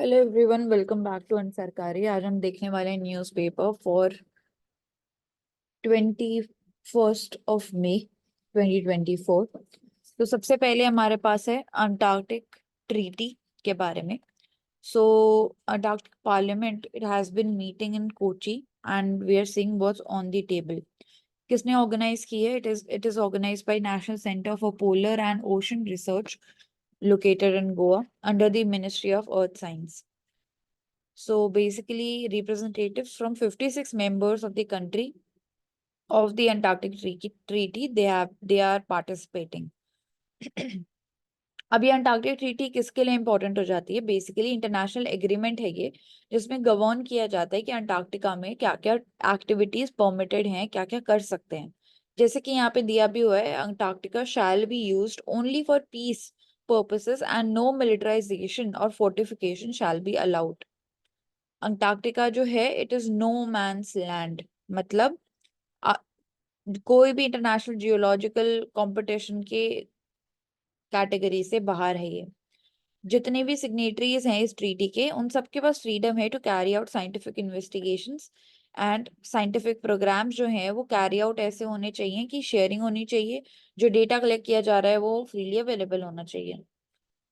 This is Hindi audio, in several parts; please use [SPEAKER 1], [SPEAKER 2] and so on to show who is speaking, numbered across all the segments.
[SPEAKER 1] Hello everyone, welcome back to Unsarkari. आज हम देखने वाले हैं न्यूज़पेपर फॉर 21 मई 2024। तो सबसे पहले हमारे पास है अंटार्कटिक ट्रीटी के बारे में। So Antarctic parliament it has been meeting in Kochi and we are seeing what's on the table. किसने ऑर्गेनाइज की है? It is organised by National Centre for Polar and Ocean Research located in Goa under the Ministry of Earth Science. So basically, representatives from 56 members of the country of the Antarctic Treaty they are participating. अब ये अंटार्कटिक ट्रीटी किसके लिए इंपॉर्टेंट हो जाती है? बेसिकली इंटरनेशनल एग्रीमेंट है ये, जिसमें गवर्न किया जाता है कि अंटार्कटिका में क्या क्या एक्टिविटीज परमिटेड हैं, क्या क्या कर सकते हैं। जैसे कि यहाँ पे दिया भी हुआ है, Antarctica shall be used only for peace purposes and no militarization और fortification shall be allowed. Antarctica जो है it is no man's land, मतलब आ, कोई भी इंटरनेशनल जियोलॉजिकल कंपटीशन के कैटेगरी से बाहर है ये। जितने भी सिग्नेटरीज हैं इस ट्रीटी के, उन सबके पास फ्रीडम है to carry out scientific investigations and scientific programs जो हैं वो कैरी आउट ऐसे होने चाहिए कि शेयरिंग होनी चाहिए, जो डेटा कलेक्ट किया जा रहा है वो फ्रीली अवेलेबल होना चाहिए।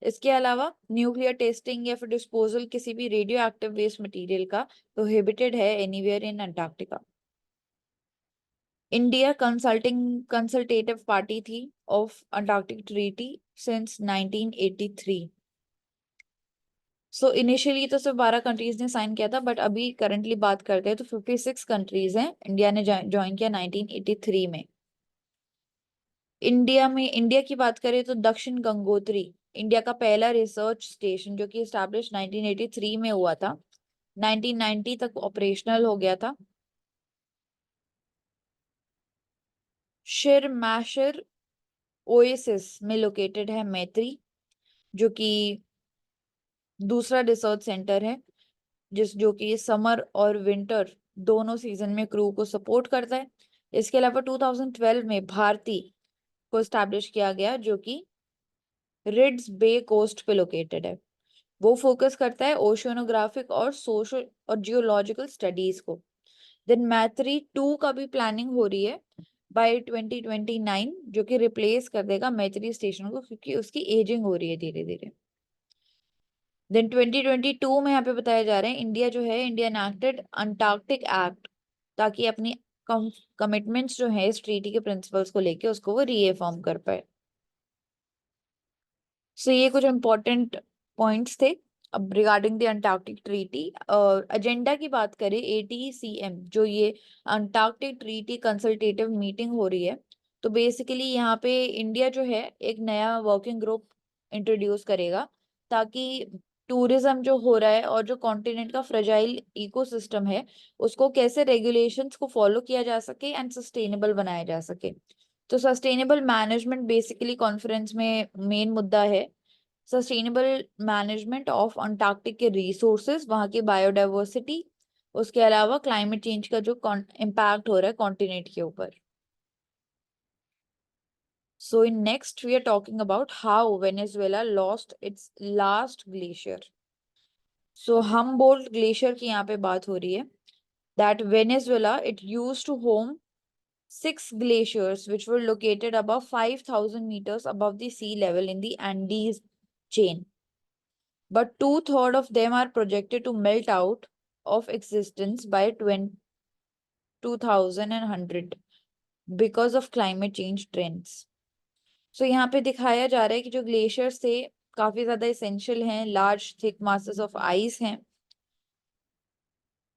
[SPEAKER 1] इसके अलावा न्यूक्लियर टेस्टिंग या फिर डिस्पोजल किसी भी रेडियो एक्टिव वेस्ट मटेरियल का प्रोहिबिटेड है anywhere in Antarctica. India consultative party थी of Antarctic treaty since 1983। So initially तो सिर्फ 12 कंट्रीज ने साइन किया था, बट अभी करंटली बात करते हैं तो 56 कंट्रीज हैं। इंडिया ने ज्वाइन किया 1983 में। इंडिया की बात करें तो दक्षिण गंगोत्री इंडिया का पहला रिसर्च स्टेशन, जो कि स्टैब्लिश 1983 में हुआ था, 1990 तक ऑपरेशनल हो गया था। शिरमाशर ओएसिस में लोकेटेड है मैत्री, जो कि दूसरा रिसर्च सेंटर है जो कि समर और विंटर दोनों सीजन में क्रू को सपोर्ट करता है। इसके अलावा 2012 में भारती को स्टैब्लिश किया गया, जो कि रिड्स बे कोस्ट पे लोकेटेड है। वो फोकस करता है ओशियोनोग्राफिक और सोशल और जियोलॉजिकल स्टडीज को। देन मैत्री 2 का भी प्लानिंग हो रही है बाय 2029, जो कि रिप्लेस कर देगा मैत्री स्टेशन को, क्योंकि उसकी एजिंग हो रही है धीरे धीरे। देन 2022 में यहाँ पे बताया जा रहा है इंडिया जो है, इंडिया एनैक्टेड अंटार्कटिक एक्ट, ताकि अपनी कमिटमेंट्स जो है इस ट्रीटी के प्रिंसिपल्स को लेके उसको वो रीअफर्म कर पाए। सो ये कुछ इंपॉर्टेंट पॉइंट्स थे। अब regarding the Antarctic treaty agenda की बात करें, ATCM जो ये अंटार्कटिक ट्रीटी कंसल्टेटिव मीटिंग हो रही है, तो बेसिकली यहाँ पे इंडिया जो है एक नया वर्किंग ग्रुप इंट्रोड्यूस करेगा, ताकि टूरिज्म जो हो रहा है और जो कॉन्टिनेंट का फ्रेजाइल इकोसिस्टम है उसको कैसे रेगुलेशंस को फॉलो किया जा सके एंड सस्टेनेबल बनाया जा सके। तो सस्टेनेबल मैनेजमेंट बेसिकली कॉन्फ्रेंस में मेन मुद्दा है। सस्टेनेबल मैनेजमेंट ऑफ अंटार्कटिक के रिसोर्सेज, वहाँ की बायोडाइवर्सिटी, उसके अलावा क्लाइमेट चेंज का जो इम्पैक्ट हो रहा है कॉन्टिनेंट के ऊपर। So in next we are talking about how Venezuela lost its last glacier. So Humboldt glacier की यहाँ पे बात हो रही है, that Venezuela it used to home 6 glaciers which were located above 5,000 meters above the sea level in the Andes chain. But 2/3 of them are projected to melt out of existence by 2100 because of climate change trends. So यहाँ पे दिखाया जा रहा है कि जो ग्लेशियर्स थे काफी ज्यादा इसेंशियल हैं, large thick masses of ice हैं।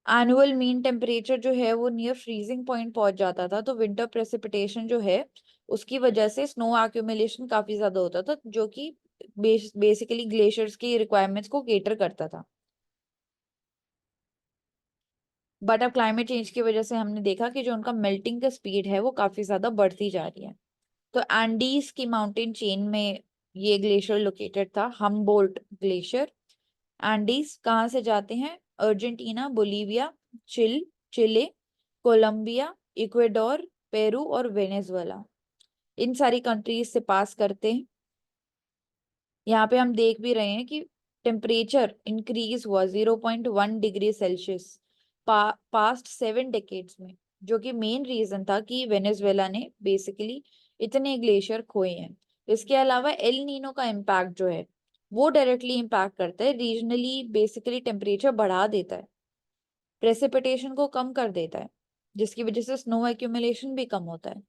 [SPEAKER 1] एनुअल मीन टेम्परेचर जो है वो नियर फ्रीजिंग पॉइंट पहुंच जाता था, तो विंटर प्रेसिपिटेशन जो है उसकी वजह से स्नो एक्यूमुलेशन काफी ज्यादा होता था, जो कि बेसिकली ग्लेशियर्स की रिक्वायरमेंट्स को केटर करता था। बट अब क्लाइमेट चेंज की वजह से हमने देखा कि जो उनका मेल्टिंग का स्पीड है वो काफी ज्यादा बढ़ती जा रही है। तो एंडीज की माउंटेन चेन में ये ग्लेशियर लोकेटेड था, हमबोल्ट ग्लेशियर। एंडीज कहाँ से जाते हैं? अर्जेंटीना, बोलीविया, चिले, कोलंबिया, इक्वेडोर, पेरू और वेनेजुएला, इन सारी कंट्रीज से पास करते हैं। यहाँ पे हम देख भी रहे हैं कि टेम्परेचर इंक्रीज हुआ 0.1 डिग्री सेल्सियस पास्ट 7 डेकेड्स में, जो कि मेन रीजन था कि वेनेजुएला ने बेसिकली इतने ग्लेशियर खोए हैं। इसके अलावा एल नीनो का इम्पैक्ट जो है वो डायरेक्टली इम्पैक्ट करता है, रीजनली बेसिकली टेम्परेचर बढ़ा देता है, प्रेसिपिटेशन को कम कर देता है, जिसकी वजह से स्नो एक्यूमुलेशन भी कम होता है।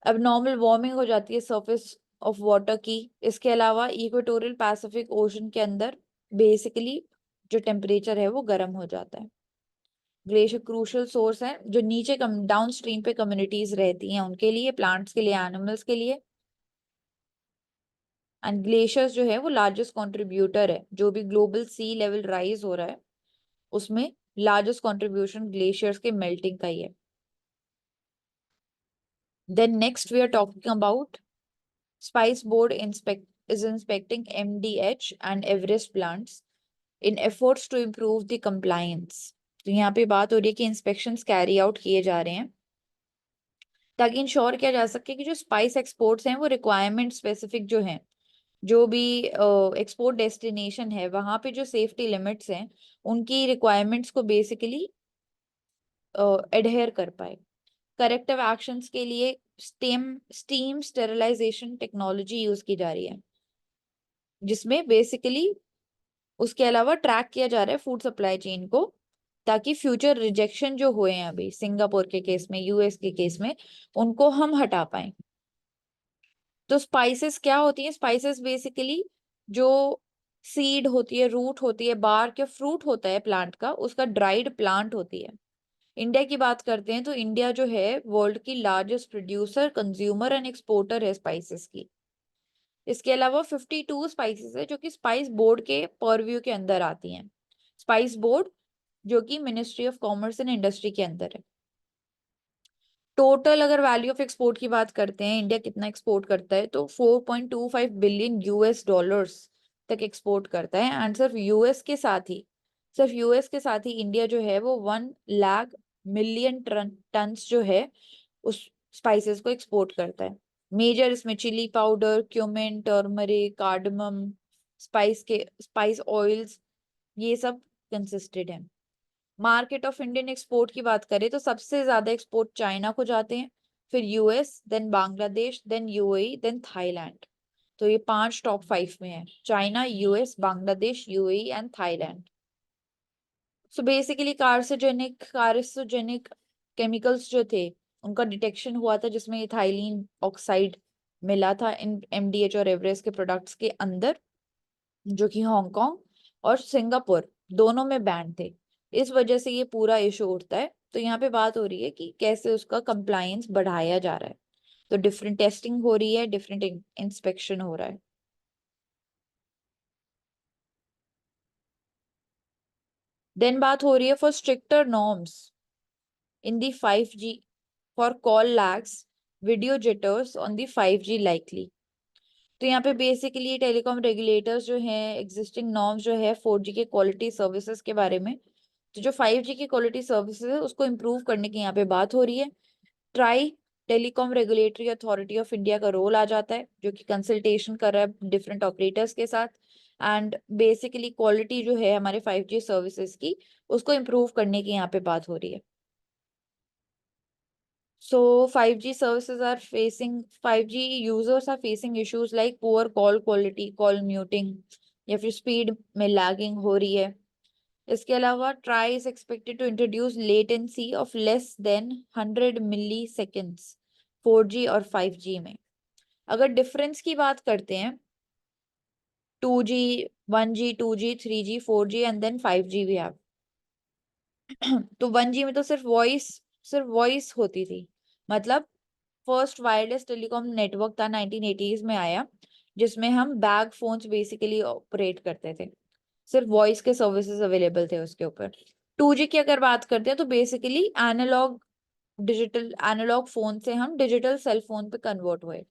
[SPEAKER 1] अब नॉर्मल वार्मिंग हो जाती है सरफेस ऑफ वाटर की। इसके अलावा इक्वेटोरियल पैसिफिक ओशन के अंदर बेसिकली जो टेम्परेचर है वो गर्म हो जाता है। ग्लेशियर क्रूशियल सोर्स है जो नीचे डाउन स्ट्रीम पे कम्युनिटीज रहती हैं उनके लिए, प्लांट्स के लिए, एनिमल्स के लिए। एंड ग्लेशियर्स जो है वो लार्जेस्ट कंट्रीब्यूटर है, जो भी ग्लोबल सी लेवल राइज हो रहा है उसमें लार्जेस्ट कंट्रीब्यूशन ग्लेशियर्स के मेल्टिंग का ही है। Then next we are talking about spice board is inspecting MDH and Everest plants in efforts to improve the compliance। तो यहाँ पे बात हो रही है कि इंस्पेक्शंस कैरी आउट किए जा रहे हैं ताकि इंश्योर किया जा सके कि जो स्पाइस एक्सपोर्ट्स हैं वो रिक्वायरमेंट स्पेसिफिक जो हैं, जो भी एक्सपोर्ट डेस्टिनेशन है वहां पे जो सेफ्टी लिमिट्स हैं उनकी रिक्वायरमेंट्स को बेसिकली एडहेयर कर पाए। करेक्टिव एक्शंस के लिए स्टीम स्टेरिलाइजेशन टेक्नोलॉजी यूज की जा रही है, जिसमें बेसिकली उसके अलावा ट्रैक किया जा रहा है फूड सप्लाई चेन को, ताकि फ्यूचर रिजेक्शन जो हुए हैं अभी सिंगापुर के केस में, यूएस के केस में, उनको हम हटा पाए। तो स्पाइसेस क्या होती हैं? स्पाइसेस बेसिकली जो सीड होती है, रूट होती है, बार्क या फ्रूट होता है प्लांट का, उसका ड्राइड प्लांट होती है। इंडिया की बात करते हैं तो इंडिया जो है वर्ल्ड की largest producer, consumer and exporter है स्पाइसेस की। इसके अलावा 52 स्पाइसेस है जो कि स्पाइस बोर्ड के परव्यू के अंदर आती हैं। स्पाइस बोर्ड जो कि ministry of commerce and industry के अंदर है। टोटल अगर वैल्यू ऑफ एक्सपोर्ट की बात करते हैं, इंडिया कितना एक्सपोर्ट करता है, तो 4.25 बिलियन यूएस डॉलर्स तक एक्सपोर्ट करता है। एंड सिर्फ यूएस के साथ ही इंडिया जो है वो 1 लाख मिलियन टन्स जो है उस स्पाइसेस को एक्सपोर्ट करता है। मेजर इसमें chilli powder, cumin, turmeric, cardamom, spice oils, ये सब कंसिस्टेड है। मार्केट ऑफ इंडियन एक्सपोर्ट की बात करें तो सबसे ज्यादा एक्सपोर्ट चाइना को जाते हैं, फिर US, then Bangladesh, then UAE, then Thailand. तो ये 5 टॉप 5 में है, China, US, Bangladesh, UAE and Thailand. So basically carcinogenic chemicals जो थे उनका डिटेक्शन हुआ था, जिसमें इथाइलिन ऑक्साइड मिला था इन एमडीएच और एवरेस्ट के प्रोडक्ट्स के अंदर, जो कि हांगकांग और सिंगापुर दोनों में बैन थे। इस वजह से ये पूरा इशू उठता है। तो यहाँ पे बात हो रही है कि कैसे उसका कंप्लायंस बढ़ाया जा रहा है। तो डिफरेंट टेस्टिंग हो रही है, डिफरेंट इंस्पेक्शन हो रहा है। देन बात हो रही है for stricter norms in the 5G for call lags, video jitters on the 5G likely. तो यहाँ पे बेसिकली टेलीकॉम रेगुलेटर्स जो हैं, एग्जिस्टिंग नॉर्म्स जो है 4G के क्वालिटी सर्विसेज के बारे में, तो जो 5G की क्वालिटी सर्विसेज है उसको इम्प्रूव करने की यहाँ पे बात हो रही है। Try telecom regulatory authority of India का रोल आ जाता है, जो कि कंसल्टेशन कर रहा है डिफरेंट ऑपरेटर्स के साथ। एंड बेसिकली क्वालिटी जो है हमारे 5G सर्विसेज की उसको इम्प्रूव करने की यहाँ पे बात हो रही है। So 5G services are facing 5G users are facing issues like poor call quality, call muting या फिर स्पीड में लैगिंग हो रही है। इसके अलावा TRAI is expected to introduce latency of less than 100 milliseconds 4G और 5G में। अगर डिफरेंस की बात करते हैं 2G, 1G, 2G, 3G, 4G and then 5G भी आप तो 1G में तो सिर्फ वॉइस होती थी। मतलब फर्स्ट वायरलेस टेलीकॉम नेटवर्क था 1980s में आया, जिसमें हम बैग फोन्स बेसिकली ऑपरेट करते थे, सिर्फ वॉइस के सर्विसेज अवेलेबल थे उसके ऊपर। 2G की अगर बात करते हैं तो बेसिकली एनालॉग फोन से हम डिजिटल सेल फोन पे कन्वर्ट हुए।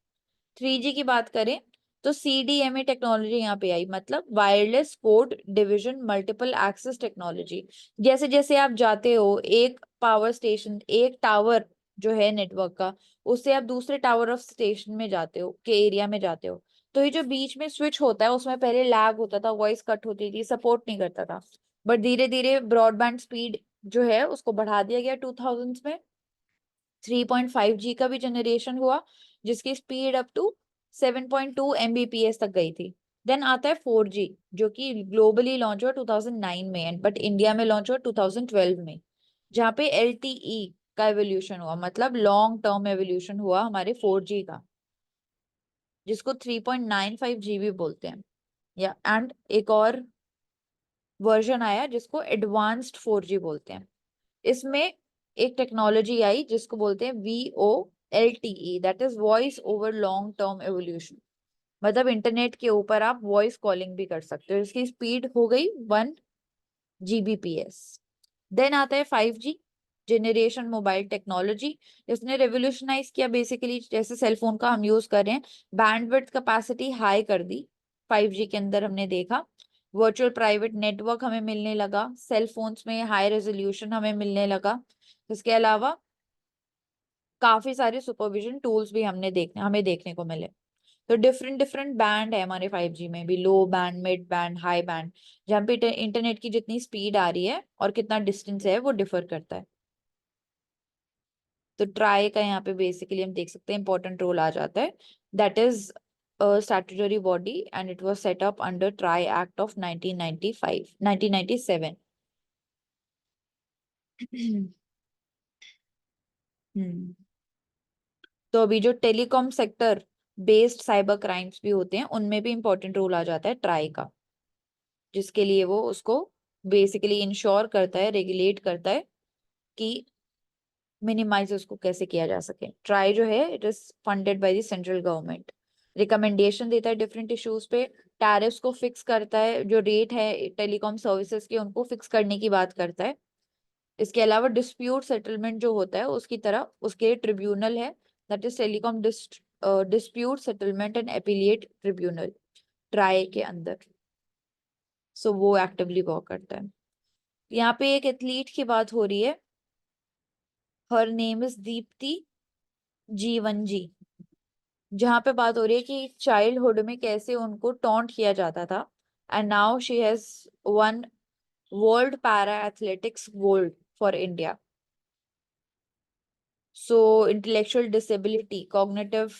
[SPEAKER 1] 3G की बात करें तो CDMA टेक्नोलॉजी यहाँ पे आई, मतलब wireless code division multiple access technology. जैसे जैसे आप जाते हो एक पावर स्टेशन, एक टावर जो है नेटवर्क का, उससे आप दूसरे टावर ऑफ स्टेशन में जाते हो, के एरिया में जाते हो, तो ये जो बीच में स्विच होता है उसमें पहले लैग होता था, वॉइस कट होती थी, सपोर्ट नहीं करता था, बट धीरे धीरे ब्रॉडबैंड स्पीड जो है उसको बढ़ा दिया गया 2000s में। 3.5G का भी जनरेशन हुआ जिसकी स्पीड अप टू 7.2 Mbps तक गई थी। देन आता है 4G जो कि ग्लोबली लॉन्च हुआ 2009 में एंड बट इंडिया में लॉन्च हुआ 2012 में, जहाँ पे LTE का एवोल्यूशन हुआ, मतलब लॉन्ग टर्म एवोल्यूशन हुआ हमारे 4G का, जिसको 3.95 GB बोलते हैं। या एंड एक और वर्जन आया जिसको एडवांस्ड 4G बोलते हैं। इसमें एक टेक्नोलॉजी आई जिसको बोलते हैं VoLTE, that is voice over long term evolution, मतलब इंटरनेट के ऊपर आप वॉइस कॉलिंग भी कर सकते हो। इसकी स्पीड हो गई 1 Gbps। देन आता है 5G जेनरेशन मोबाइल टेक्नोलॉजी, जिसने रेवोल्यूशनाइज किया बेसिकली, जैसे सेल फोन का हम यूज कर रहे हैं, बैंडविड्थ कैपेसिटी हाई कर दी 5G के अंदर हमने देखा। वर्चुअल प्राइवेट नेटवर्क हमें मिलने लगा, सेल फोन्स में हाई रेजोल्यूशन हमें मिलने लगा। इसके अलावा काफी सारे सुपरविजन टूल्स भी हमें देखने को मिले। तो डिफरेंट डिफरेंट बैंड है हमारे 5G में भी, लो band, mid band, high band, जहाँ पे इंटरनेट की जितनी स्पीड आ रही है और कितना डिस्टेंस है वो डिफर करता है। तो ट्राई का यहाँ पे बेसिकली हम देख सकते हैं इंपॉर्टेंट रोल आ जाता है, that is statutory body and it was set up under try act of 1995 1997। हम्म। तो अभी जो telecom sector based cyber crimes भी होते हैं उनमें भी इंपॉर्टेंट रोल आ जाता है ट्राई का, जिसके लिए वो उसको बेसिकली इंश्योर करता है, रेगुलेट करता है कि मिनिमाइज उसको कैसे किया जा सके। ट्राई जो है it is funded by the central government, recommendation देता है डिफरेंट इश्यूज पे, टैरिफ्स को फिक्स करता है, जो रेट है टेलीकॉम सर्विसेज के उनको फिक्स करने की बात करता है। इसके अलावा डिस्प्यूट सेटलमेंट जो होता है उसकी तरह उसके ट्रिब्यूनल है, that is telecom dispute settlement and appellate tribunal TRAI के अंदर। सो वो एक्टिवली वर्क करता है। यहाँ पे एक एथलीट की बात हो रही है, her name is Deepti G1G, जहाँ पे बात हो रही है कि चाइल्डहुड में कैसे उनको टॉन्ट किया जाता था and now she has one world para athletics gold for India. So intellectual disability, cognitive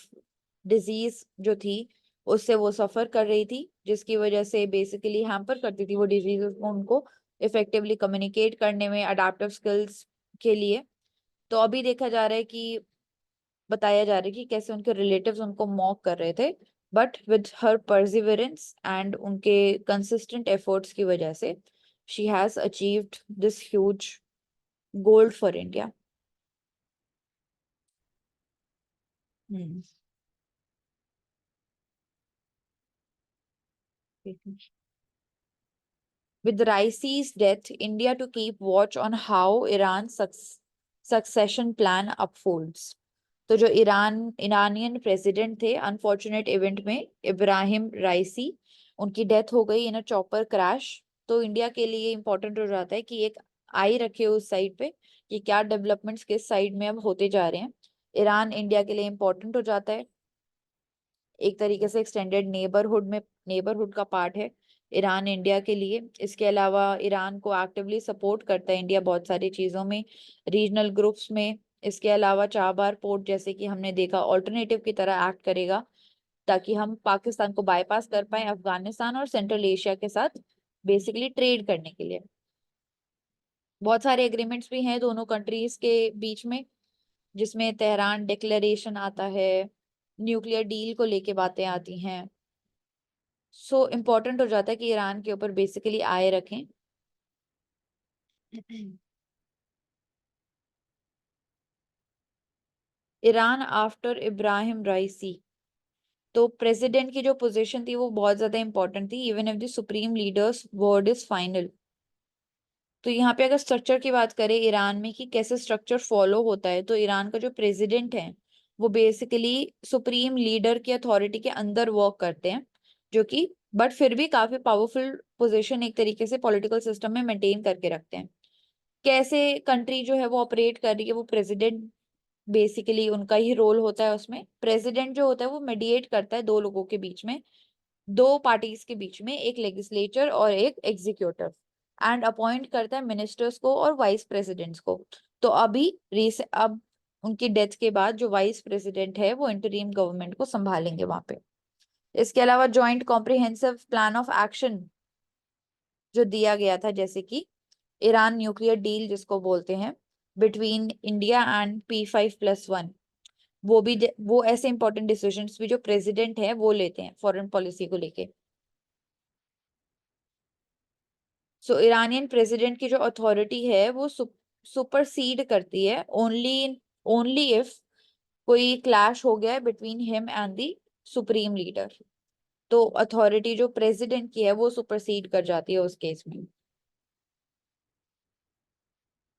[SPEAKER 1] disease जो थी उससे वो सफर कर रही थी, जिसकी वजह से बेसिकली हैम्पर करती थी वो डिजीज उनको इफेक्टिवली कम्युनिकेट करने में, अडेप्टिव स्किल्स के लिए। तो अभी देखा जा रहा है कि बताया जा रहा है कि कैसे उनके रिलेटिव्स उनको मॉक कर रहे थे, but with her perseverance and उनके कंसिस्टेंट एफर्ट्स की वजह से she has achieved this huge gold for India. Hmm. With Raisi's death, India to keep watch on how Iran's succession plan unfolds. तो जो ईरानियन प्रेसिडेंट थे, अनफॉर्चुनेट इवेंट में इब्राहिम राइसी, उनकी डेथ हो गई इन अ चॉपर क्रैश। तो इंडिया के लिए इंपॉर्टेंट हो जाता है कि एक आई रखे उस साइड पे कि क्या डेवलपमेंट्स किस साइड में अब होते जा रहे हैं। ईरान इंडिया के लिए इंपॉर्टेंट हो जाता है, एक तरीके से एक्सटेंडेड नेबरहुड का पार्ट है ईरान इंडिया के लिए। इसके अलावा ईरान को एक्टिवली सपोर्ट करता है इंडिया बहुत सारी चीजों में, रीजनल ग्रुप्स में। इसके अलावा चाबार पोर्ट जैसे कि हमने देखा ऑल्टरनेटिव की तरह एक्ट करेगा, ताकि हम पाकिस्तान को बाईपास कर पाए अफगानिस्तान और सेंट्रल एशिया के साथ बेसिकली ट्रेड करने के लिए। बहुत सारे एग्रीमेंट्स भी हैं दोनों कंट्रीज के बीच में, जिसमें तेहरान डिक्लेरेशन आता है, न्यूक्लियर डील को लेके बातें आती हैं। सो इम्पोर्टेंट हो जाता है कि ईरान के ऊपर बेसिकली आए रखें। ईरान आफ्टर इब्राहिम राइसी, तो प्रेसिडेंट की जो पोजीशन थी वो बहुत ज्यादा इंपॉर्टेंट थी, even if the supreme leaders word is final. तो यहाँ पे अगर स्ट्रक्चर की बात करें ईरान में कि कैसे स्ट्रक्चर फॉलो होता है, तो ईरान का जो प्रेसिडेंट है वो बेसिकली सुप्रीम लीडर की अथॉरिटी के अंदर वर्क करते हैं, जो कि बट फिर भी काफी पावरफुल पोजीशन एक तरीके से पॉलिटिकल सिस्टम में मेंटेन करके रखते हैं। कैसे कंट्री जो है वो ऑपरेट कर रही है वो प्रेसिडेंट बेसिकली उनका ही रोल होता है उसमें। प्रेसिडेंट जो होता है वो मीडिएट करता है दो लोगों के बीच में, दो पार्टीज के बीच में, एक लेजिस्लेचर और एक एग्जीक्यूटिव, एंड अपॉइंट करता है मिनिस्टर्स को और वाइस प्रेसिडेंट्स को। तो अब उनकी डेथ के बाद जो वाइस प्रेसिडेंट है वो इंटरिम गवर्नमेंट को संभालेंगे वहां पे। इसके अलावा joint comprehensive plan of action जो दिया गया था, जैसे कि ईरान न्यूक्लियर डील जिसको बोलते हैं, बिटवीन इंडिया एंड P5+1, वो ऐसे इंपॉर्टेंट डिसीजंस भी जो प्रेसिडेंट है वो लेते हैं फॉरेन पॉलिसी को लेके। सो इरानियन प्रेसिडेंट की जो अथॉरिटी है वो सुपरसीड करती है ओनली ओनली इफ कोई क्लैश हो गया है between him and the supreme leader, तो अथॉरिटी जो प्रेसिडेंट की है वो सुपरसीड कर जाती है उस केस में।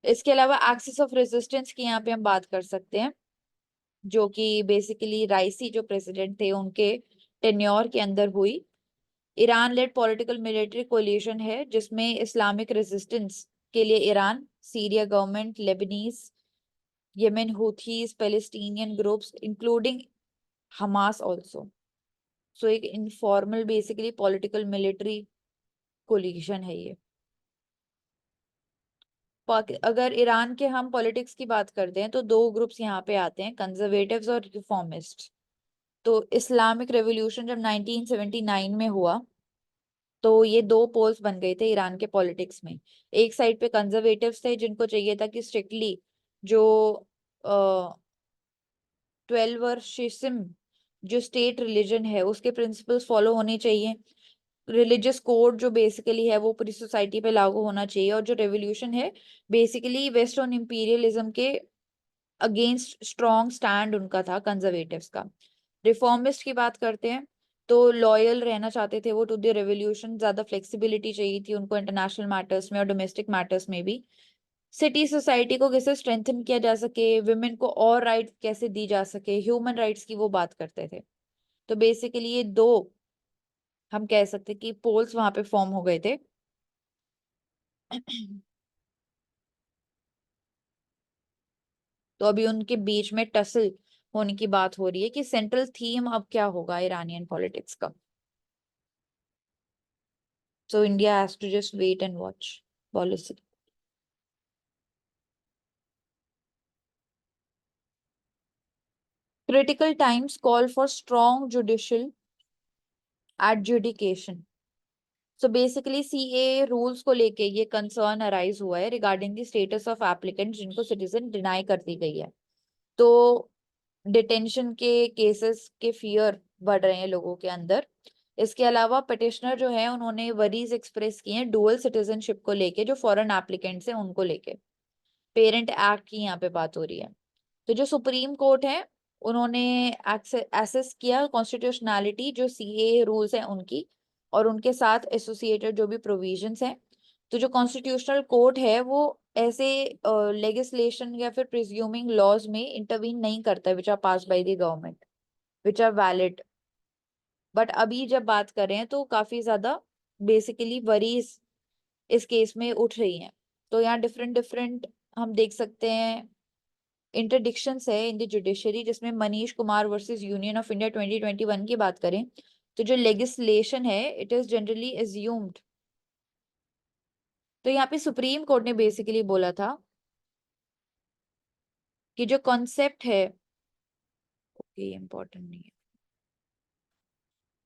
[SPEAKER 1] इसके अलावा एक्सिस ऑफ रेजिस्टेंस की यहाँ पे हम बात कर सकते हैं, जो कि बेसिकली राइसी जो प्रेसिडेंट थे उनके टेन्योर के अंदर हुई। Iran led political military coalition है जिसमें इस्लामिक रेजिस्टेंस के लिए Iran, Syria government, Lebanese, Yemen Houthis, Palestinian groups including Hamas also. So एक informal basically political military coalition है ये। अगर ईरान के हम पॉलिटिक्स की बात करते हैं तो दो ग्रुप्स यहाँ पे आते हैं, कंजर्वेटिव्स और रिफॉर्मिस्ट। तो इस्लामिक रेवोल्यूशन जब 1979 में हुआ तो ये दो पोल्स बन गए थे ईरान के पॉलिटिक्स में। एक साइड पे कंजर्वेटिव्स थे जिनको चाहिए था कि स्ट्रिक्टली जो 12 वर्षिज्म जो स्टेट रिलीजन है उसके प्रिंसिपल्स फॉलो होने चाहिए। रिलीजियस कोड जो बेसिकली है वो पूरी सोसाइटी पे लागू होना चाहिए। और जो रेवोल्यूशन है बेसिकली वेस्टर्न इंपीरियलिज्म के अगेंस्ट स्ट्रॉन्ग स्टैंड उनका था कंजर्वेटिव्स का। रिफॉर्मिस्ट की बात करते हैं तो लॉयल रहना चाहते थे वो टू द रेवोल्यूशन, ज्यादा फ्लेक्सिबिलिटी चाहिए थी उनको इंटरनेशनल मैटर्स में और डोमेस्टिक मैटर्स में भी। सिटी सोसाइटी को कैसे स्ट्रेंथन किया जा सके, विमेन को और राइट कैसे दी जा सके, ह्यूमन राइट्स की वो बात करते थे। तो बेसिकली ये दो हम कह सकते कि पोल्स वहां पे फॉर्म हो गए थे। तो अभी उनके बीच में टसल होने की बात हो रही है कि सेंट्रल थीम अब क्या होगा ईरानियन पॉलिटिक्स का। So India has to just wait and watch policy. Critical times call for strong judicial adjudication. So basically CA rules को लेके ये कंसर्न अराइज हुआ है regarding the status of applicant जिनको सिटीजन डिनाई कर दी गई है। तो डिटेंशन के केसेस के फियर बढ़ रहे हैं लोगों के अंदर। इसके अलावा पिटिशनर जो है उन्होंने वरीज एक्सप्रेस किए हैं डुअल सिटीजनशिप को लेके, जो फॉरेन एप्लीकेंट्स हैं उनको लेके। पेरेंट एक्ट की यहाँ पे बात हो रही है। तो जो सुप्रीम कोर्ट है उन्होंने एसेस किया कॉन्स्टिट्यूशनैलिटी जो सीए रूल्स हैं उनकी, और उनके साथ एसोसिएटेड जो भी प्रोविजंस हैं। तो जो कॉन्स्टिट्यूशनल कोर्ट है वो ऐसे लेगिस्लेशन या फिर प्रिज्यूमिंग लॉज में इंटरवीन नहीं करता है which are pass by the government, which are valid. But अभी जब बात कर रहे हैं तो काफी ज्यादा बेसिकली वरीज इस केस में उठ रही हैं। तो यहाँ डिफरेंट डिफरेंट हम देख सकते हैं इंटरडिक्शंस है इन द जुडिशरी, जिसमें Manish Kumar versus union of India 2021 की बात करें तो जो लेगिस्लेशन है इट इज जनरली एज्यूम्ड। तो यहाँ पे सुप्रीम कोर्ट ने बेसिकली बोला था कि जो कॉन्सेप्ट है, ओके इंपॉर्टेंट नहीं है,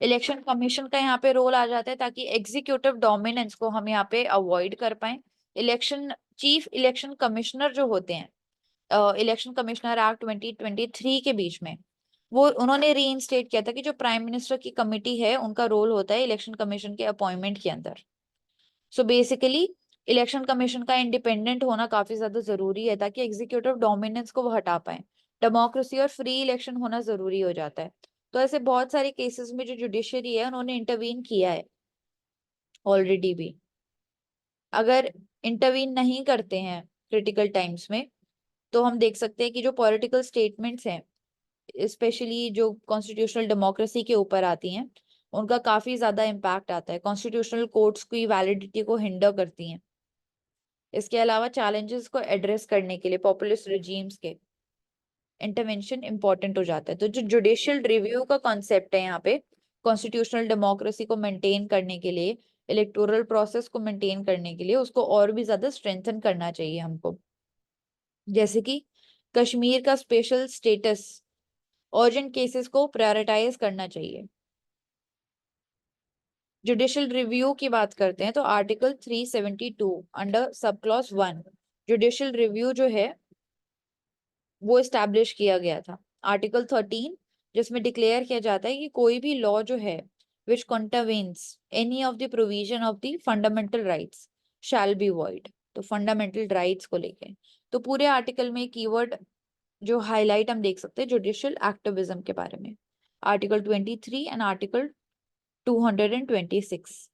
[SPEAKER 1] इलेक्शन कमीशन का यहाँ पे रोल आ जाता है ताकि एग्जीक्यूटिव डोमिनेंस को हम यहाँ पे अवॉइड कर पाए। इलेक्शन चीफ इलेक्शन कमिश्नर जो होते हैं इलेक्शन कमिश्नर एक्ट 2023 के बीच में, वो उन्होंने रीइंस्टेट किया था कि जो प्राइम मिनिस्टर की कमिटी है उनका रोल होता है इलेक्शन कमीशन के अपॉइंटमेंट के अंदर। सो बेसिकली इलेक्शन कमीशन का इंडिपेंडेंट होना काफी ज्यादा जरूरी है ताकि एग्जीक्यूटिव डोमिनेंस को वो हटा पाए। डेमोक्रेसी और फ्री इलेक्शन होना जरूरी हो जाता है। तो ऐसे बहुत सारे केसेस में जो जुडिशरी है उन्होंने इंटरवीन किया है ऑलरेडी भी। अगर इंटरवीन नहीं करते हैं क्रिटिकल टाइम्स में तो हम देख सकते हैं कि जो पॉलिटिकल स्टेटमेंट्स हैं स्पेशली जो कॉन्स्टिट्यूशनल डेमोक्रेसी के ऊपर आती हैं उनका काफी ज्यादा इम्पैक्ट आता है, कॉन्स्टिट्यूशनल कोर्ट्स की वैलिडिटी को हिंडर करती हैं। इसके अलावा चैलेंजेस को एड्रेस करने के लिए पॉपुलिस्ट रिजीम्स के इंटरवेंशन इंपॉर्टेंट हो जाता है। तो जो जुडिशियल रिव्यू का कॉन्सेप्ट है यहाँ पे, कॉन्स्टिट्यूशनल डेमोक्रेसी को मेंटेन करने के लिए, इलेक्टोरल प्रोसेस को मेंटेन करने के लिए, उसको और भी ज्यादा स्ट्रेंथन करना चाहिए हमको। जैसे कि कश्मीर का स्पेशल स्टेटस, अर्जेंट केसेस को प्रायोरिटाइज करना चाहिए। जुडिशियल रिव्यू की बात करते हैं तो article 372 under sub clause 1 judicial review जो है वो एस्टैब्लिश किया गया था। आर्टिकल 13 जिसमें डिक्लेयर किया जाता है कि कोई भी लॉ जो है which contravenes any of the provision of the fundamental rights shall be void. तो फंडामेंटल राइट्स को लेके तो पूरे आर्टिकल में कीवर्ड जो हाईलाइट हम देख सकते हैं जुडिशियल एक्टिविज्म के बारे में, article 23 and article 226।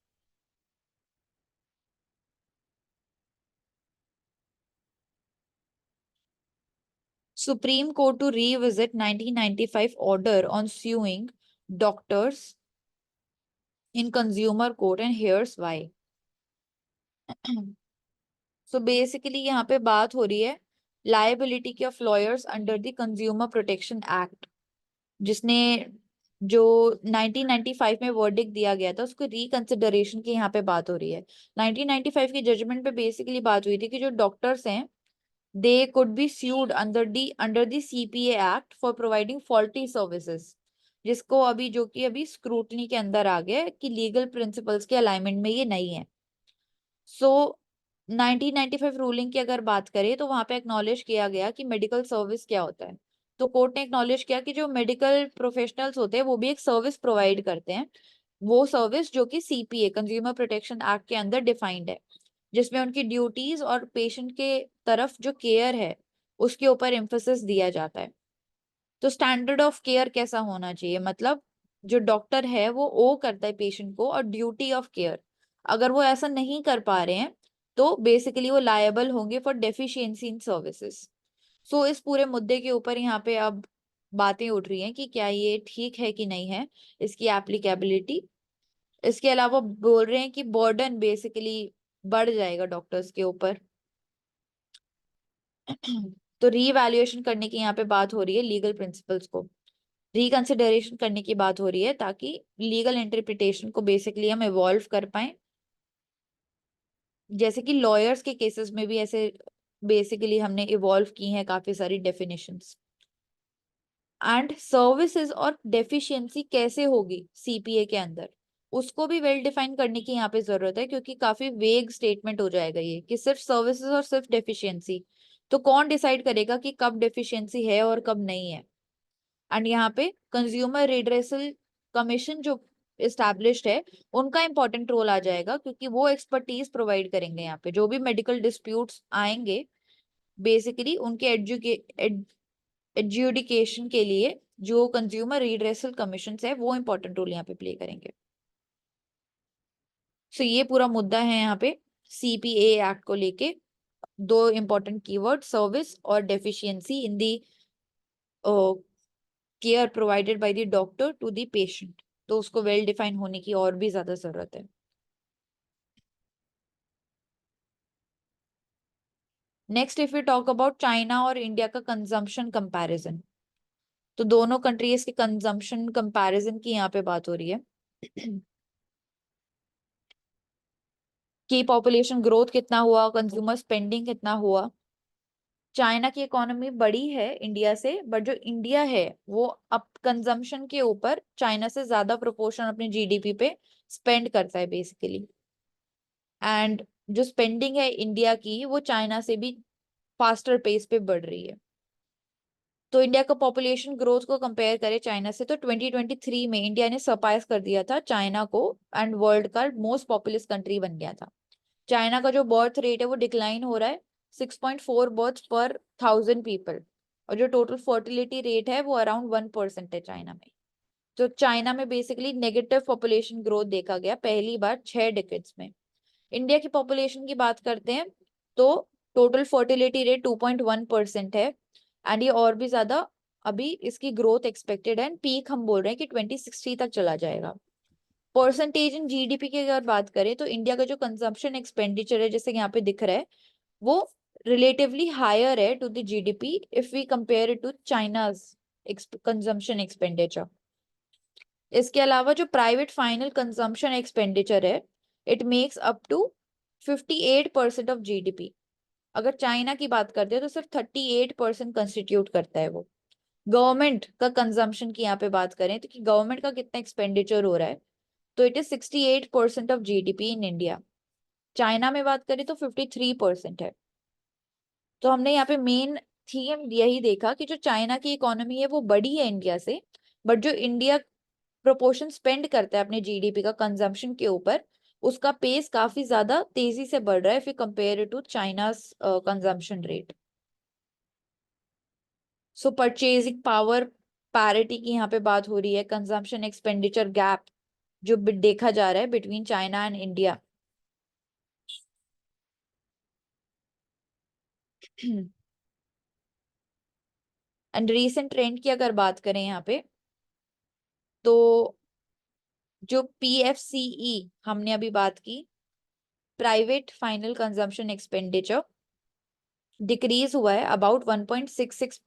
[SPEAKER 1] Supreme Court to revisit 1995 order on suing doctors in consumer court and here's why. So basically यहाँ पे बात हो रही है liability के of lawyers under the Consumer Protection Act, जिसने जो 1995 में वर्डिक्ट दिया गया था उसको रिकंसिडरेशन की यहाँ पे बात हो रही है। 1995 की जजमेंट पे बेसिकली बात हुई थी कि जो डॉक्टर्स हैं they could be sued under the CPA Act for providing faulty services, जिसको अभी जो कि अभी स्क्रूटनी के अंदर आ गया कि लीगल प्रिंसिपल्स के अलाइनमेंट में ये नहीं है। सो 1995 रूलिंग की अगर बात करें तो वहां पे एक्नॉलेज किया गया कि मेडिकल सर्विस क्या होता है। तो कोर्ट ने एक्नॉलेज किया कि जो मेडिकल प्रोफेशनल्स होते हैं वो भी एक सर्विस प्रोवाइड करते हैं, वो सर्विस जो कि CPA कंज्यूमर प्रोटेक्शन एक्ट के अंदर डिफाइंड है, जिसमें उनकी ड्यूटीज और पेशेंट के तरफ जो केयर है उसके ऊपर एम्फोसिस दिया जाता है। तो स्टैंडर्ड ऑफ केयर कैसा होना चाहिए, मतलब जो डॉक्टर है वो ओ करता है पेशेंट को और ड्यूटी ऑफ केयर अगर वो ऐसा नहीं कर पा रहे हैं तो बेसिकली वो लायबल होंगे फॉर डेफिशिएंसी इन सर्विसेज। सो इस पूरे मुद्दे के ऊपर यहाँ पे अब बातें उठ रही हैं कि क्या ये ठीक है कि नहीं है, इसकी एप्लीकेबिलिटी। इसके अलावा बोल रहे हैं कि बर्डन बेसिकली बढ़ जाएगा डॉक्टर्स के ऊपर। तो रीवैल्यूएशन करने की यहाँ पे बात हो रही है, लीगल प्रिंसिपल्स को रिकंसिडरेशन करने की बात हो रही है ताकि लीगल इंटरप्रिटेशन को बेसिकली हम इवॉल्व कर पाए। जैसे कि लॉयर्स के केसेस में भी ऐसे बेसिकली हमने इवॉल्व की हैं काफी सारी डेफिनेशंस। एंड सर्विसेज और डेफिशिएंसी कैसे होगी CPA के अंदर उसको भी वेल डिफाइन करने की यहाँ पे जरूरत है, क्योंकि काफी वेग स्टेटमेंट हो जाएगा ये कि सिर्फ सर्विसेज और सिर्फ डेफिशिएंसी। तो कौन डिसाइड करेगा कि कब डेफिशिएंसी है और कब नहीं है। एंड यहाँ पे कंज्यूमर रिड्रेसल कमीशन जो एस्टैब्लिश्ड है उनका इंपॉर्टेंट रोल आ जाएगा, क्योंकि वो एक्सपर्टीज प्रोवाइड करेंगे यहाँ पे जो भी मेडिकल डिस्प्यूट्स आएंगे बेसिकली उनके एडजुडिकेशन के लिए जो कंज्यूमर रिड्रेसल कमीशन है वो इंपॉर्टेंट रोल यहाँ पे प्ले करेंगे। सो ये पूरा मुद्दा है यहाँ पे CPA एक्ट को लेके, दो इंपॉर्टेंट कीवर्ड सर्विस और deficiency in the care provided by the doctor to the patient, तो उसको वेल डिफाइन होने की और भी ज्यादा जरूरत है। Next if you talk about China और इंडिया का कंजम्पशन कंपैरिजन, तो दोनों कंट्रीज के कंजम्पशन कंपैरिजन की यहाँ पे बात हो रही है कि पॉपुलेशन ग्रोथ कितना हुआ, कंज्यूमर स्पेंडिंग कितना हुआ। चाइना की इकोनॉमी बड़ी है इंडिया से, बट जो इंडिया है वो अब कंजम्पशन के ऊपर चाइना से ज्यादा प्रोपोर्शन अपने GDP पे स्पेंड करता है बेसिकली। एंड जो स्पेंडिंग है इंडिया की वो चाइना से भी फास्टर पेस पे बढ़ रही है। तो इंडिया का पॉपुलेशन ग्रोथ को कंपेयर करें चाइना से तो 2023 में इंडिया ने सरपास कर दिया था चाइना को एंड वर्ल्ड का मोस्ट पॉपुलस कंट्री बन गया था। चाइना का जो बर्थ रेट है वो डिक्लाइन हो रहा है, 6.4 बर्थ पर 1000 पीपल, और जो टोटल फर्टिलिटी रेट है वो अराउंड 1% है चाइना में। तो चाइना में बेसिकली नेगेटिव पॉपुलेशन ग्रोथ देखा गया पहली बार 6 डिकेड्स में। इंडिया की पॉपुलेशन की बात करते हैं तो टोटल फर्टिलिटी रेट 2.1% है एंड ये और भी ज्यादा अभी इसकी ग्रोथ एक्सपेक्टेड है, पीक हम बोल रहे हैं कि 2060 तक चला जाएगा। परसेंटेज इन GDP की अगर बात करें तो इंडिया का जो कंजम्पशन एक्सपेंडिचर है जैसे यहाँ पे दिख रहा है वो रिलेटिवली हायर है to the GDP if we compare it to China's consumption expenditure. इसके अलावा जो प्राइवेट फाइनल कंजम्पशन एक्सपेंडिचर है, it makes up to 58% of GDP. अगर चाइना की बात करते हैं तो सिर्फ 38% कंस्टिट्यूट करता है वो। गवर्नमेंट का कंजम्पशन की यहाँ पे बात करें तो कि गवर्नमेंट का कितना एक्सपेंडिचर हो रहा है, तो it is 68% of GDP in India. China में बात करें तो 53% है। तो हमने यहाँ पे मेन थीम यही देखा कि जो चाइना की इकोनॉमी है वो बड़ी है इंडिया से, बट जो इंडिया प्रोपोर्शन स्पेंड करता है अपने जीडीपी का कंजम्पशन के ऊपर, उसका पेस काफी ज्यादा तेजी से बढ़ रहा है if you compare to China's consumption rate. So purchasing power parity की यहाँ पे बात हो रही है, कंजम्पशन एक्सपेंडिचर गैप जो देखा जा रहा है between China and India. And recent trend की अगर बात करें यहाँ पे, तो जो पीएफसीई हमने अभी बात की, private final consumption expenditure decrease हुआ है अबाउट 1.66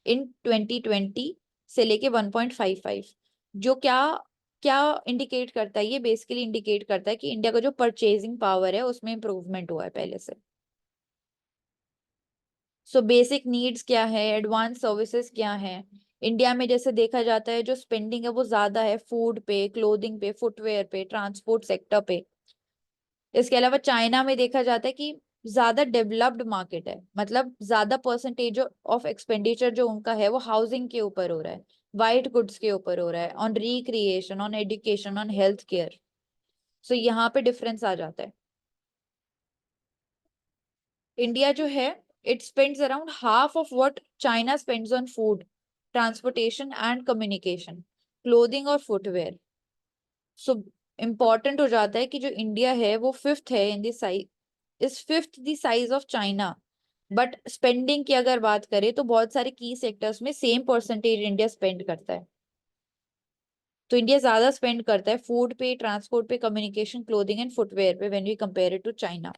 [SPEAKER 1] इन 2020 से लेके 1.55। जो क्या क्या इंडिकेट करता है, ये बेसिकली इंडिकेट करता है कि इंडिया का जो परचेजिंग पावर है उसमें इंप्रूवमेंट हुआ है पहले से। सो बेसिक नीड्स क्या है, एडवांस सर्विसेज क्या है, इंडिया में जैसे देखा जाता है जो स्पेंडिंग है वो ज्यादा है फूड पे, क्लोथिंग पे, फुटवेयर पे, ट्रांसपोर्ट सेक्टर पे। इसके अलावा चाइना में देखा जाता है कि ज्यादा डेवलप्ड मार्केट है, मतलब ज्यादा परसेंटेज ऑफ एक्सपेंडिचर जो उनका है वो हाउसिंग के ऊपर हो रहा है, वाइट गुड्स के ऊपर हो रहा है, on recreation, on education, on health care. So यहाँ पे डिफरेंस आ जाता है। इंडिया जो है, it spends around half of what China spends on food, transportation and communication, clothing और फुटवेयर। सो इम्पॉर्टेंट हो जाता है कि जो इंडिया है वो फिफ्थ है in the size, is fifth the size of China. But spending की अगर बात करें तो बहुत सारे की सेक्टर्स में सेम परसेंटेज इंडिया स्पेंड करता है। तो इंडिया ज्यादा स्पेंड करता है फूड पे, ट्रांसपोर्ट पे, कम्युनिकेशन, क्लोथिंग एंड फुटवेयर पे when we compare it to China.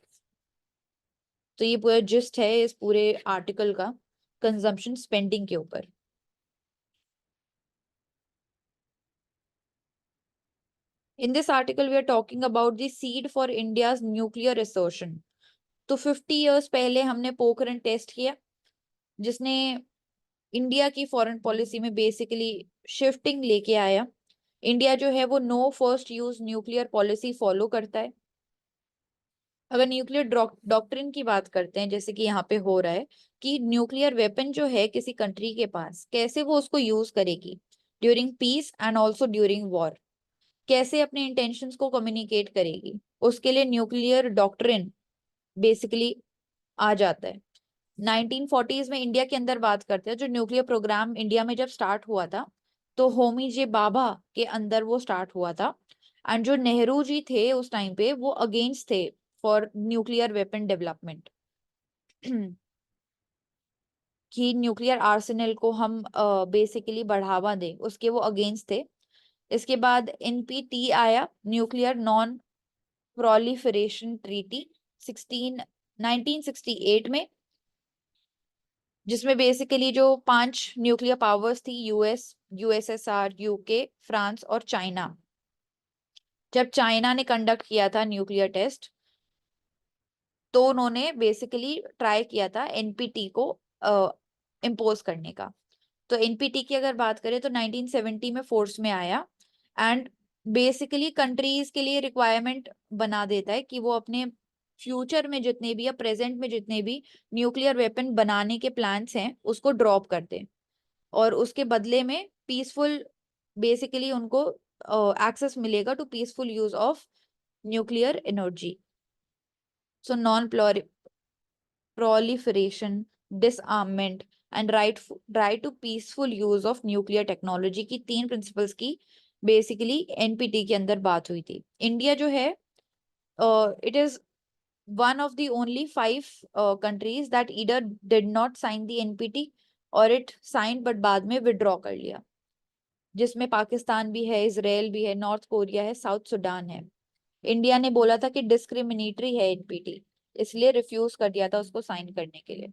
[SPEAKER 1] तो ये पूरा जिस्ट है इस पूरे आर्टिकल का कंजम्पशन स्पेंडिंग के ऊपर। In this article we are talking about the seed for India's nuclear resurgence. तो 50 इयर्स पहले हमने पोखरण टेस्ट किया, जिसने इंडिया की फॉरेन पॉलिसी में बेसिकली शिफ्टिंग लेके आया। इंडिया जो है वो no first use nuclear policy follow करता है। अगर न्यूक्लियर डॉक्ट्रिन की बात करते हैं, जैसे कि यहाँ पे हो रहा है कि न्यूक्लियर वेपन जो है किसी कंट्री के पास, कैसे वो उसको यूज करेगी during peace and also during war, कैसे अपने इंटेंशंस को कम्युनिकेट करेगी, उसके लिए न्यूक्लियर डॉक्ट्रिन बेसिकली आ जाता है। 1940s में इंडिया के अंदर बात करते हैं, जो न्यूक्लियर प्रोग्राम इंडिया में जब स्टार्ट हुआ था, तो होमी जे बाबा के अंदर वो स्टार्ट हुआ था। एंड जो नेहरू जी थे उस टाइम पे वो अगेंस्ट थे फॉर न्यूक्लियर वेपन डेवलपमेंट कि न्यूक्लियर आर्सेनल को हम बेसिकली बढ़ावा दें, उसके वो अगेंस्ट थे। इसके बाद एनपीटी आया, न्यूक्लियर नॉन प्रोलिफरेशन ट्रीटी 1968 में, जिसमें बेसिकली जो 5 न्यूक्लियर पावर्स थी, यूएस, यूएसएसआर, यूके, फ्रांस और चाइना, जब चाइना ने कंडक्ट किया था न्यूक्लियर टेस्ट, तो उन्होंने बेसिकली ट्राई किया था एनपीटी को इम्पोज करने का। तो एनपीटी की अगर बात करें तो 1970 में फोर्स में आया एंड बेसिकली कंट्रीज के लिए रिक्वायरमेंट बना देता है कि वो अपने फ्यूचर में जितने भी या प्रेजेंट में जितने भी न्यूक्लियर वेपन बनाने के प्लान्स हैं उसको ड्रॉप कर दें, और उसके बदले में पीसफुल बेसिकली उनको एक्सेस मिलेगा to peaceful use of nuclear energy. So non proliferation, disarmament and right to peaceful use of nuclear technology की 3 प्रिंसिपल्स की बेसिकली एनपीटी के अंदर बात हुई थी। इंडिया जो है, it is one of the only 5 countries that either did not sign the NPT और it signed but बाद में withdraw कर लिया, जिसमें पाकिस्तान भी है, इसराइल भी है, नॉर्थ कोरिया है, साउथ सुडान है। इंडिया ने बोला था कि डिस्क्रिमिनेटरी है एनपीटी, इसलिए रिफ्यूज कर दिया था उसको साइन करने के लिए।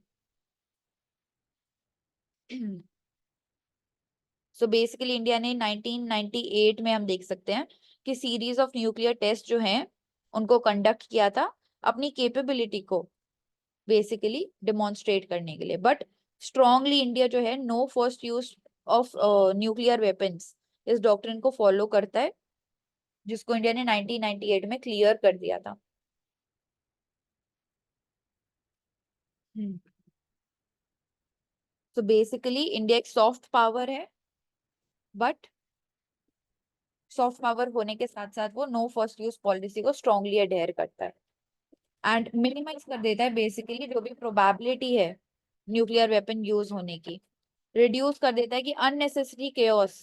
[SPEAKER 1] सो बेसिकली इंडिया ने 1998 में हम देख सकते हैं कि सीरीज ऑफ न्यूक्लियर टेस्ट जो हैं उनको कंडक्ट किया था अपनी कैपेबिलिटी को बेसिकली डिमॉन्स्ट्रेट करने के लिए। बट स्ट्रांगली इंडिया जो है no first use of nuclear weapons इस डॉक्ट्रिन को फॉलो करता है, जिसको इंडिया ने 1998 में क्लियर कर दिया था। तो बेसिकली इंडिया एक सॉफ्ट पावर है, बट सॉफ्ट पावर होने के साथ साथ वो नो फर्स्ट यूज पॉलिसी को स्ट्रांगली अडेयर करता है एंड मिनिमाइज कर देता है बेसिकली जो भी प्रोबेबिलिटी है न्यूक्लियर वेपन यूज होने की, रिड्यूस कर देता है कि अननेसेसरी केओस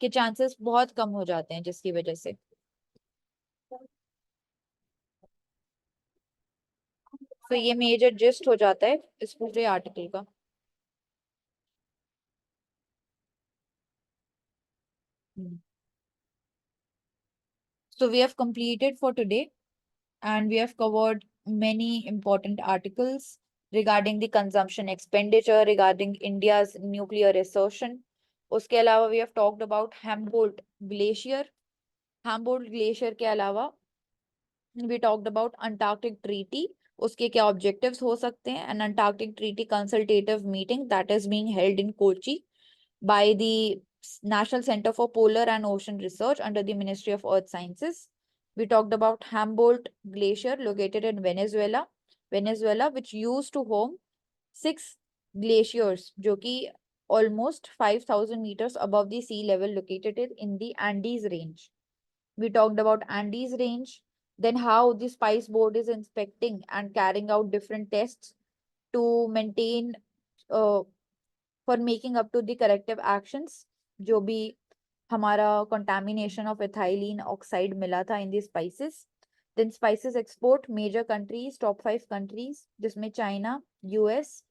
[SPEAKER 1] के चांसेस बहुत कम हो जाते हैं, जिसकी वजह से। तो ये मेजर जिस्ट हो जाता है इस पूरे आर्टिकल का। So we have completed for today and we have covered many important articles regarding the consumption expenditure, regarding India's nuclear assertion. उसके अलावा we have talked about Humboldt Glacier. Humboldt Glacier के अलावा we talked about Antarctic Treaty. उसके क्या objectives हो सकते हैं? An Antarctic Treaty consultative meeting that is being held in Kochi by the National Center for Polar and Ocean Research under the Ministry of Earth Sciences. We talked about Humboldt Glacier located in Venezuela, which used to home 6 glaciers, जो कि almost 5,000 meters above the sea level, located in the Andes range. We talked about Andes range, then how the Spice Board is inspecting and carrying out different tests to maintain for making up to the corrective actions, जो भी हमारा contamination of ethylene oxide मिला था in the spices. Then spices export major countries, top 5 countries, जिसमें चाइना, यूएस,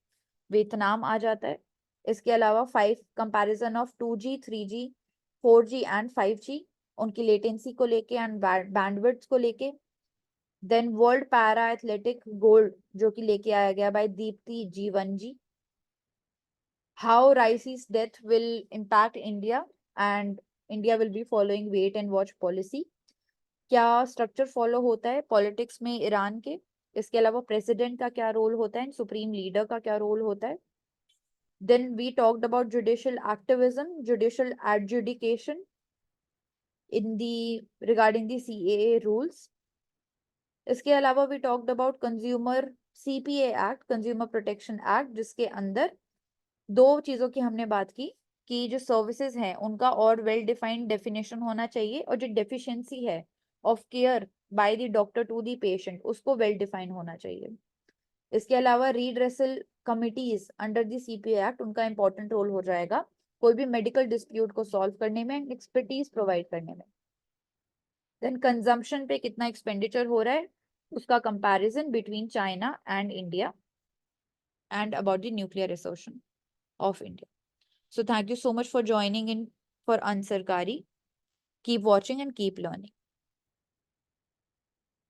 [SPEAKER 1] वियतनाम आ जाता है। इसके अलावा 5 comparison of 2G, 3G, 4G and 5G, उनकी लेटेंसी को लेके एंड बैंडविड्थ को लेके। Then world para athletic gold जो कि लेके आया गया by Deepthi G1G। How Raisi's death will impact India and India will be following wait and watch policy. क्या स्ट्रक्चर फॉलो होता है पॉलिटिक्स में ईरान के? इसके अलावा प्रेसिडेंट का क्या रोल होता है, सुप्रीम लीडर का क्या रोल होता है? Then we talked about judicial activism, judicial adjudication in the regarding the CAA rules. इसके अलावा we talked about consumer CPA Act, Consumer Protection Act, जिसके अंदर 2 चीजों की हमने बात की कि जो सर्विसेज हैं उनका और वेल डिफाइंड डेफिनेशन होना चाहिए, और जो डेफिशिएंसी है of care by the doctor to the patient उसको वेल डिफाइंड होना चाहिए। इसके अलावा redressal committees under the CPA act, उनका इंपॉर्टेंट रोल हो जाएगा कोई भी मेडिकल डिस्प्यूट को सॉल्व करने में, एक्सपर्टीज प्रोवाइड करने में। देन कंजम्पशन पे कितना एक्सपेंडिचर हो रहा है उसका comparison between China and India and about the nuclear assertion of India. So thank you so much for joining in for Ansarkari. Keep watching and keep learning.